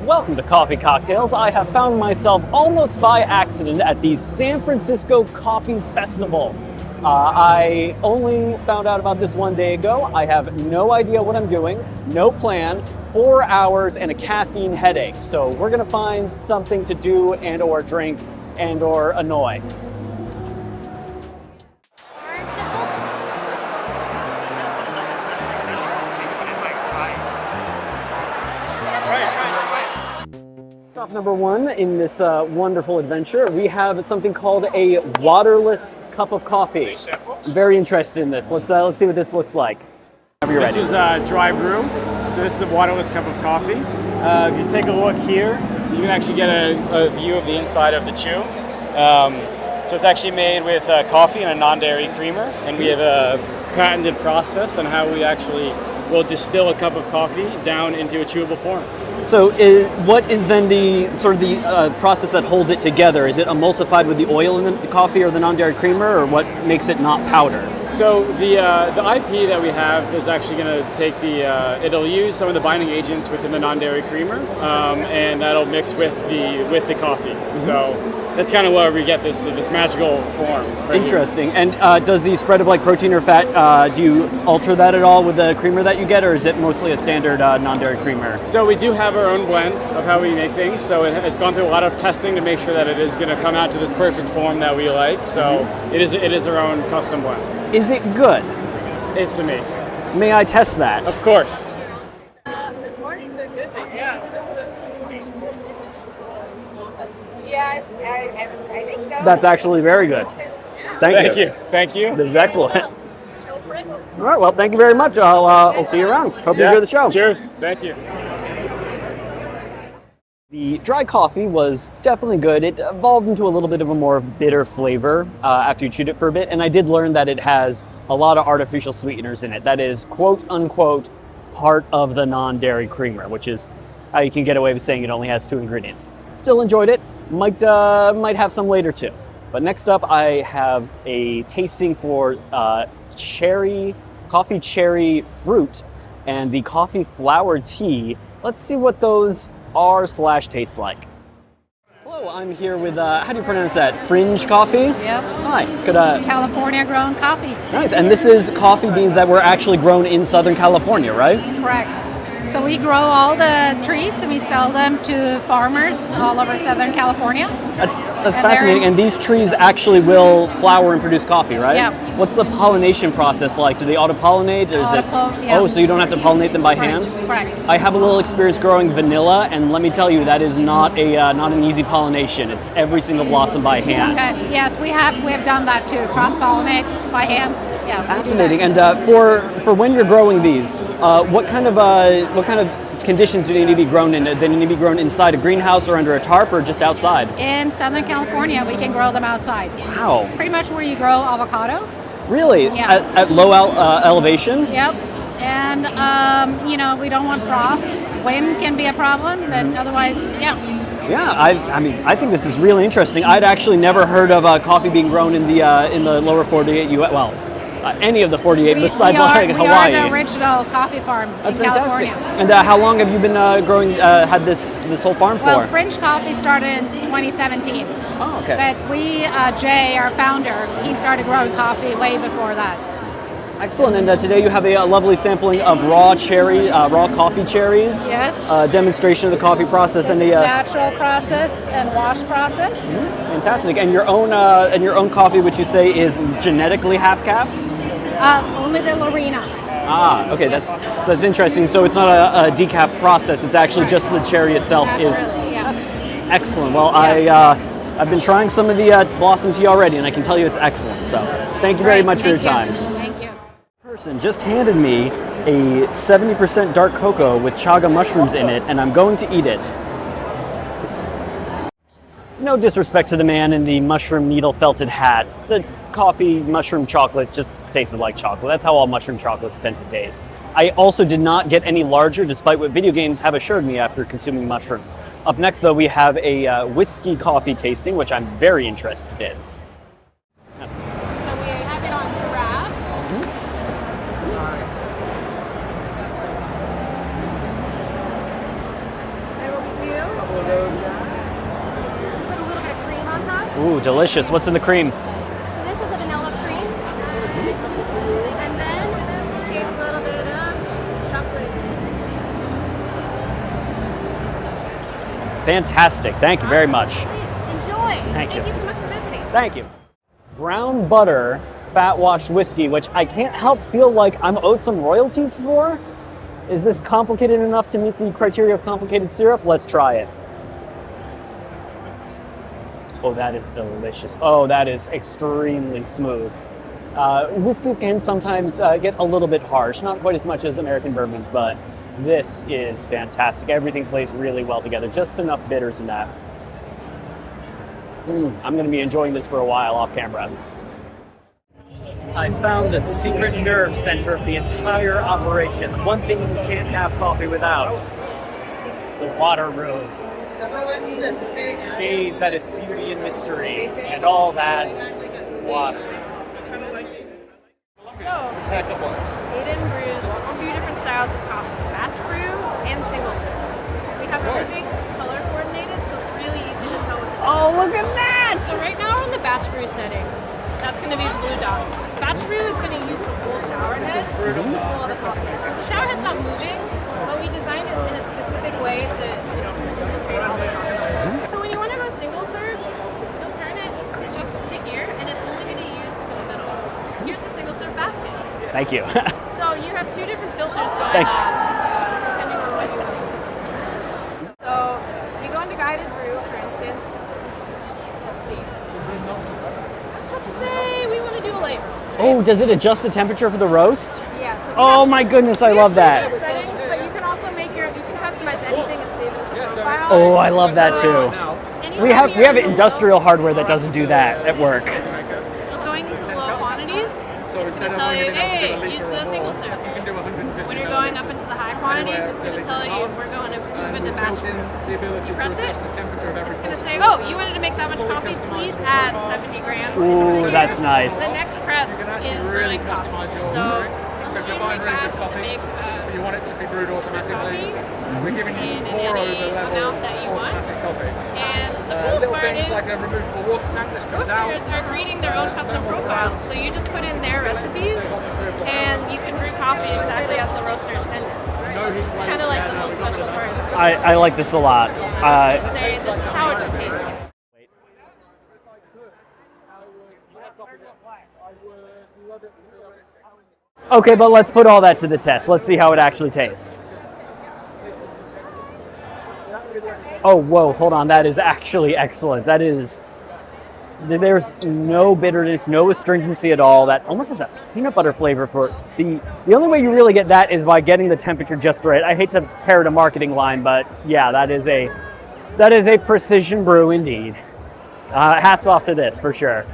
Welcome to Coffee Cocktails. I have found myself almost by accident at the San Francisco Coffee Festival. I only found out about this 1 day ago. I have no idea what I'm doing, no plan, 4 hours and a caffeine headache. So we're gonna find something to do and or drink and or annoy. Stop number one in this wonderful adventure, we have something called a waterless cup of coffee. I'm very interested in this. Let's see what this looks like. This is dry brew, so this is a waterless cup of coffee. If you take a look here, you can actually get a view of the inside of the chew. So it's actually made with coffee and a non-dairy creamer, and we have a patented process on how we actually will distill a cup of coffee down into a chewable form. So what is then the process that holds it together? Is it emulsified with the oil in the coffee or the non-dairy creamer, or what makes it not powder? So the IP that we have is actually going to take it'll use some of the binding agents within the non-dairy creamer, and that'll mix with the coffee. Mm-hmm. So that's kind of where we get this magical form. Right. Interesting. Here. And does the spread of like protein or fat, do you alter that at all with the creamer that you get, or is it mostly a standard non-dairy creamer? So we do have our own blend of how we make things. So it's gone through a lot of testing to make sure that it is going to come out to this perfect form that we like. So it is our own custom blend. Is it good? It's amazing. May I test that? Of course. This morning's been good. Yeah, I think so. That's actually very good. Thank you. Thank you. This is excellent. All right, well, thank you very much. I'll see you around. Hope you enjoy the show. Cheers. Thank you. The dry coffee was definitely good. It evolved into a little bit of a more bitter flavor after you chewed it for a bit, and I did learn that it has a lot of artificial sweeteners in it. That is, quote unquote, part of the non-dairy creamer, which is how you can get away with saying it only has 2 ingredients. Still enjoyed it. Might have some later too. But next up, I have a tasting for coffee cherry fruit and the coffee flower tea. Let's see what those are/taste like. Hello, I'm here with, how do you pronounce that? Fringe coffee? Yep. Hi. Could, California grown coffee. Nice. And this is coffee beans that were actually grown in Southern California, right? Correct. So we grow all the trees and we sell them to farmers all over Southern California. That's fascinating. And these trees actually will flower and produce coffee, right? Yeah. What's the pollination process like? Do they auto-pollinate? Or is it? Yeah. Oh, so you don't have to pollinate them by hands? Correct. I have a little experience growing vanilla, and let me tell you, that is not an easy pollination. It's every single blossom by hand. Okay. Yes, we have done that too. Cross-pollinate by hand. Yeah. Fascinating. And for when you're growing these, what kind of conditions do they need to be grown in? Do they need to be grown inside a greenhouse or under a tarp or just outside? In Southern California, we can grow them outside. Wow. Pretty much where you grow avocado. Really? Yeah. At low elevation? Yep. And we don't want frost. Wind can be a problem, but otherwise, yeah. Yeah, I think this is really interesting. I'd actually never heard of coffee being grown in the lower 48 U.S. Well, any of the 48 besides Hawaii. We are the original coffee farm in California. And how long have you been had this whole farm for? Well, Fringe Coffee started in 2017. Oh, okay. But Jay, our founder, he started growing coffee way before that. Excellent. And today you have a lovely sampling of raw coffee cherries. Yes. Demonstration of the coffee process This is natural process and wash process. Mm-hmm. Fantastic. And your own coffee, which you say is genetically half calf? Only the Lorena. Ah, okay. That's interesting. So it's not a decaf process. It's actually just the cherry itself is. Yeah. That's excellent. Well, yeah. I've been trying some of the blossom tea already, and I can tell you it's excellent. So thank you very much for your time. Thank you. Person just handed me a 70% dark cocoa with chaga mushrooms in it, and I'm going to eat it. No disrespect to the man in the mushroom needle felted hat. The coffee mushroom chocolate just tasted like chocolate. That's how all mushroom chocolates tend to taste. I also did not get any larger, despite what video games have assured me after consuming mushrooms. Up next, though, we have a whiskey coffee tasting, which I'm very interested in. Yes. So we have it on draft. And what we do Ooh, delicious. What's in the cream? So this is a vanilla cream. And then shave a little bit of chocolate. Fantastic. Thank you very much. Enjoy. Thank you. You so much for visiting. Thank you. Brown butter fat washed whiskey, which I can't help feel like I'm owed some royalties for. Is this complicated enough to meet the criteria of complicated syrup? Let's try it. Oh, that is delicious. Oh, that is extremely smooth. Whiskeys can sometimes get a little bit harsh, not quite as much as American bourbons, but this is fantastic. Everything plays really well together. Just enough bitters in that. I'm going to be enjoying this for a while off camera. I found the secret nerve center of the entire operation. One thing you can't have coffee without. The water room. Gaze at its beauty and mystery and all that water. So, Aiden brews 2 different styles of coffee, batch brew and single serve. We have everything color coordinated, so it's really easy to tell what the difference Oh, look at that! So right now we're in the batch brew setting. That's going to be the blue dots. Batch brew is going to use the full shower head to pull all the coffee. So the shower head's not moving, but we designed it in a specific way to concentrate all the coffee. So when you want to go single serve, you'll turn it just to here, and it's only going to use the middle. Here's the single serve basket. Thank you. So you have 2 different filters going Thanks. on, depending on what you want to use. So you go into guided brew, for instance. Let's see. Let's say we want to do a light roast. Right? Oh, does it adjust the temperature for the roast? Yeah. So Oh my goodness, I love that. preset settings, but you can also you can customize anything and save it as a profile. Oh, I love that too. Anytime We have you're industrial hardware that doesn't do that at work. going into low quantities, it's going to tell you, hey, use the single serve. When you're going up into the high quantities, it's going to tell you we're going to move into batch. Press it. It's going to say, oh, you wanted to make that much coffee, please add 70 grams. Ooh, that's nice. The next press is brewing coffee. So it's extremely fast to make You want it to be brewed automatically. We're giving you in pour any over level amount that you want. automatic coffee. And the coolest Little part things is like a removable water tank that comes out. roasters are creating their own custom profiles. So you just put in their recipes and you can brew coffee exactly as the roaster intended. It's kind of like the most special part. I like this a lot. Say this is how it should taste. Okay, but let's put all that to the test. Let's see how it actually tastes. Oh, whoa, hold on. That is actually excellent. There's no bitterness, no astringency at all. That almost has a peanut butter flavor for it. The only way you really get that is by getting the temperature just right. I hate to parrot a marketing line, but yeah, that is a precision brew indeed. Hats off to this for sure.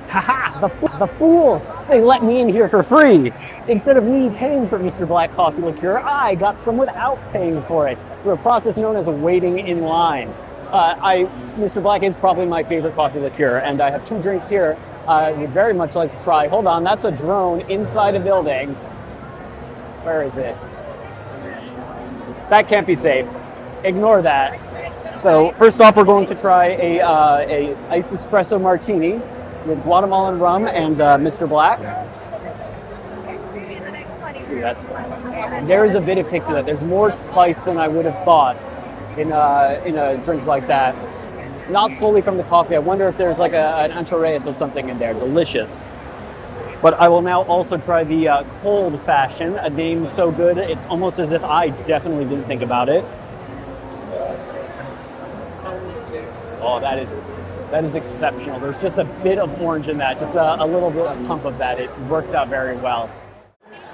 Haha, the fools! They let me in here for free! Instead of me paying for Mr. Black coffee liqueur, I got some without paying for it, through a process known as waiting in line. Mr. Black is probably my favorite coffee liqueur, and I have 2 drinks here I would very much like to try. Hold on, that's a drone inside a building. Where is it? That can't be safe. Ignore that. So first off, we're going to try a iced espresso martini with Guatemalan rum and Mr. Black. Ooh, there's a bit of kick to that. There's more spice than I would have thought in a drink like that. Not solely from the coffee. I wonder if there's like an ancho reyes or something in there. Delicious. But I will now also try the cold fashion. A name so good, it's almost as if I definitely didn't think about it. Oh, that is exceptional. There's just a bit of orange in that, just a little bit of pump of that. It works out very well.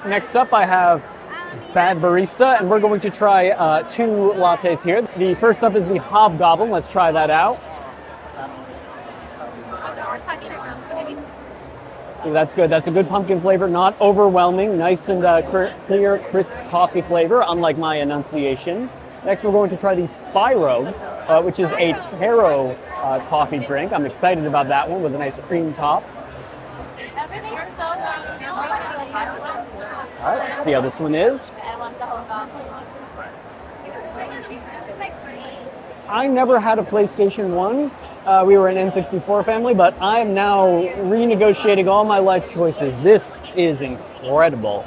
Next up, I have Bad Barista, and we're going to try 2 lattes here. The first up is the Hobgoblin. Let's try that out. Ooh, that's good. That's a good pumpkin flavor, not overwhelming. Nice and clear, crisp coffee flavor, unlike my enunciation. Next, we're going to try the Spyro, which is a taro coffee drink. I'm excited about that one with a nice cream top. All right, let's see how this one is. I never had a PlayStation 1. We were an N64 family, but I am now renegotiating all my life choices. This is incredible.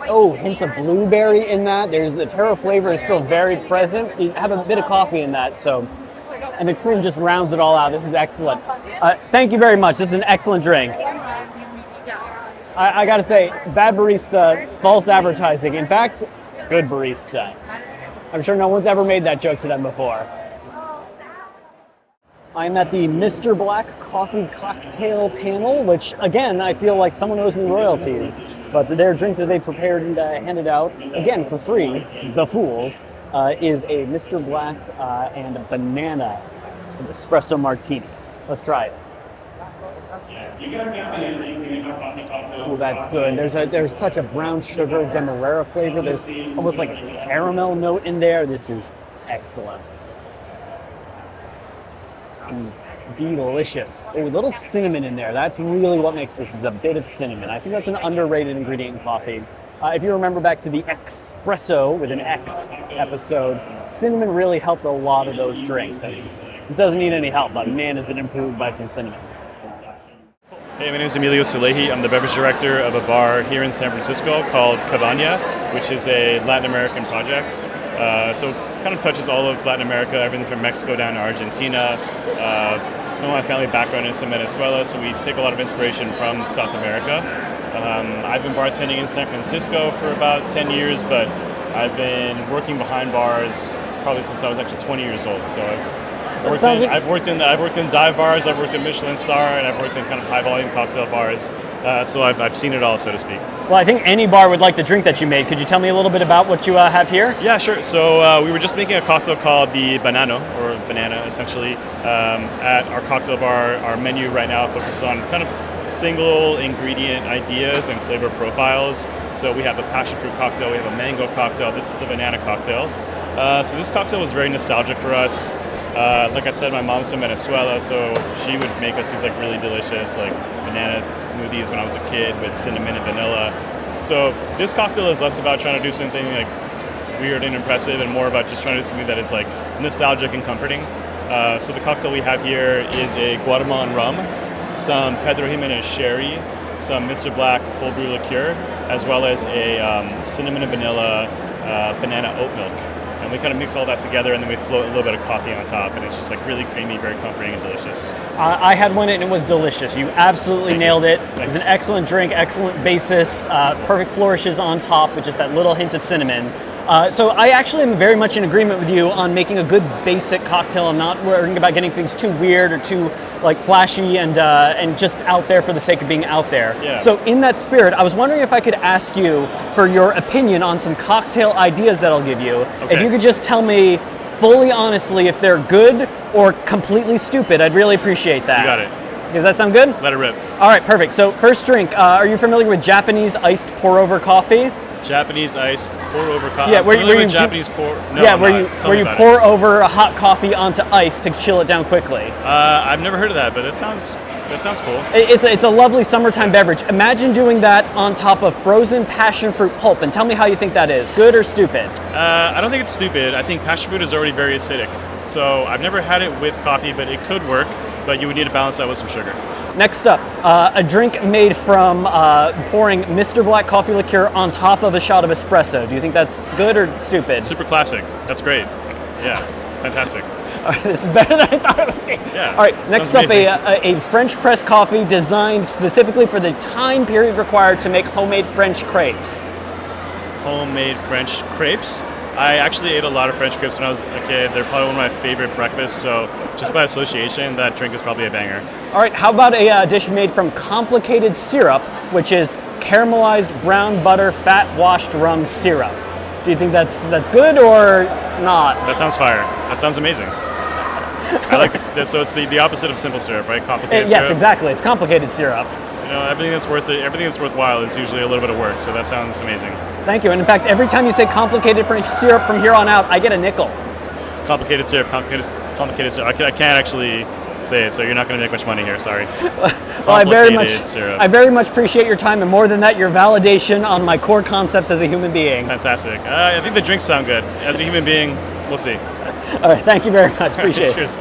Oh, hints of blueberry in that. There's the taro flavor is still very present. You have a bit of coffee in that, so, and the cream just rounds it all out. This is excellent. Thank you very much. This is an excellent drink. I gotta say, bad barista, false advertising. In fact, good barista. I'm sure no one's ever made that joke to them before. I'm at the Mr. Black Coffee Cocktail panel, which, again, I feel like someone owes me royalties. But their drink that they prepared and handed out, again, for free, the fools, is a Mr. Black and a banana espresso martini. Let's try it. Oh, that's good. There's such a brown sugar demerara flavor. There's almost like a caramel note in there. This is excellent. Delicious. Oh, a little cinnamon in there. That's really what makes this, is a bit of cinnamon. I think that's an underrated ingredient in coffee. If you remember back to the espresso with an X episode, cinnamon really helped a lot of those drinks. This doesn't need any help, but man, is it improved by some cinnamon. Hey, my name is Emilio Solehi. I'm the beverage director of a bar here in San Francisco called Cabana, which is a Latin American project. So kind of touches all of Latin America, everything from Mexico down to Argentina. Some of my family background is in Venezuela, so we take a lot of inspiration from South America. I've been bartending in San Francisco for about 10 years, but I've been working behind bars probably since I was actually 20 years old. So I've worked in dive bars, I've worked in Michelin Star, and I've worked in kind of high volume cocktail bars. So I've seen it all, so to speak. Well, I think any bar would like the drink that you made. Could you tell me a little bit about what you have here? Yeah, sure. So we were just making a cocktail called the Banano, or banana, essentially. At our cocktail bar, our menu right now focuses on kind of single ingredient ideas and flavor profiles. So we have a passion fruit cocktail, we have a mango cocktail. This is the banana cocktail. So this cocktail was very nostalgic for us. Like I said, my mom's from Venezuela, so she would make us these like really delicious like banana smoothies when I was a kid with cinnamon and vanilla. So this cocktail is less about trying to do something like weird and impressive and more about just trying to do something that is like nostalgic and comforting. So the cocktail we have here is a Guatemalan rum, some Pedro Jimenez sherry, some Mr. Black cold brew liqueur, as well as a cinnamon and vanilla banana oat milk. And we kind of mix all that together, and then we float a little bit of coffee on top, and it's just like really creamy, very comforting, and delicious. I had one and it was delicious. You absolutely nailed it. It was an excellent drink, excellent basis, perfect flourishes on top with just that little hint of cinnamon. So I actually am very much in agreement with you on making a good basic cocktail and not worrying about getting things too weird or too like flashy and just out there for the sake of being out there. Yeah. So in that spirit, I was wondering if I could ask you for your opinion on some cocktail ideas that I'll give you. Okay. If you could just tell me fully honestly if they're good or completely stupid, I'd really appreciate that. You got it. Does that sound good? Let it rip. All right, perfect. So first drink, are you familiar with Japanese iced pour-over coffee? Japanese iced pour over coffee. Yeah, where you Japanese pour. No, yeah, I'm where not. you pour over a hot coffee onto ice to chill it down quickly. I've never heard of that, but that sounds cool. It's a lovely summertime beverage. Imagine doing that on top of frozen passion fruit pulp, and tell me how you think that is. Good or stupid? I don't think it's stupid. I think passion fruit is already very acidic, so I've never had it with coffee, but it could work. But you would need to balance that with some sugar. Next up, a drink made from pouring Mr. Black coffee liqueur on top of a shot of espresso. Do you think that's good or stupid? Super classic. That's great. Yeah, fantastic. All right, this is better than I thought it would be. Yeah. All right, next up, a French press coffee designed specifically for the time period required to make homemade French crepes. Homemade French crepes? I actually ate a lot of French crepes when I was a kid. They're probably one of my favorite breakfasts, so just by association, that drink is probably a banger. All right, how about a dish made from complicated syrup, which is caramelized brown butter fat washed rum syrup? Do you think that's good or not? That sounds fire. That sounds amazing. I like that. So it's the opposite of simple syrup, right? Complicated syrup. Yes, exactly. It's complicated syrup. You know, everything that's worthwhile is usually a little bit of work. So that sounds amazing. Thank you. And in fact, every time you say complicated syrup from here on out, I get a nickel. Complicated syrup. I can't actually say it. So you're not going to make much money here. Sorry. Well, I Syrup. very much appreciate your time, and more than that, your validation on my core concepts as a human being. Fantastic. I think the drinks sound good. As a human being, we'll see. All right, thank you very much. Appreciate it. Cheers.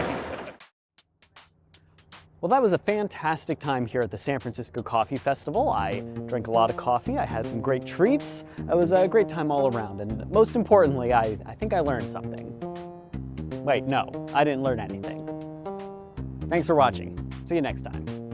Well, that was a fantastic time here at the San Francisco Coffee Festival. I drank a lot of coffee, I had some great treats. It was a great time all around, and most importantly, I think I learned something. Wait, no, I didn't learn anything. Thanks for watching. See you next time.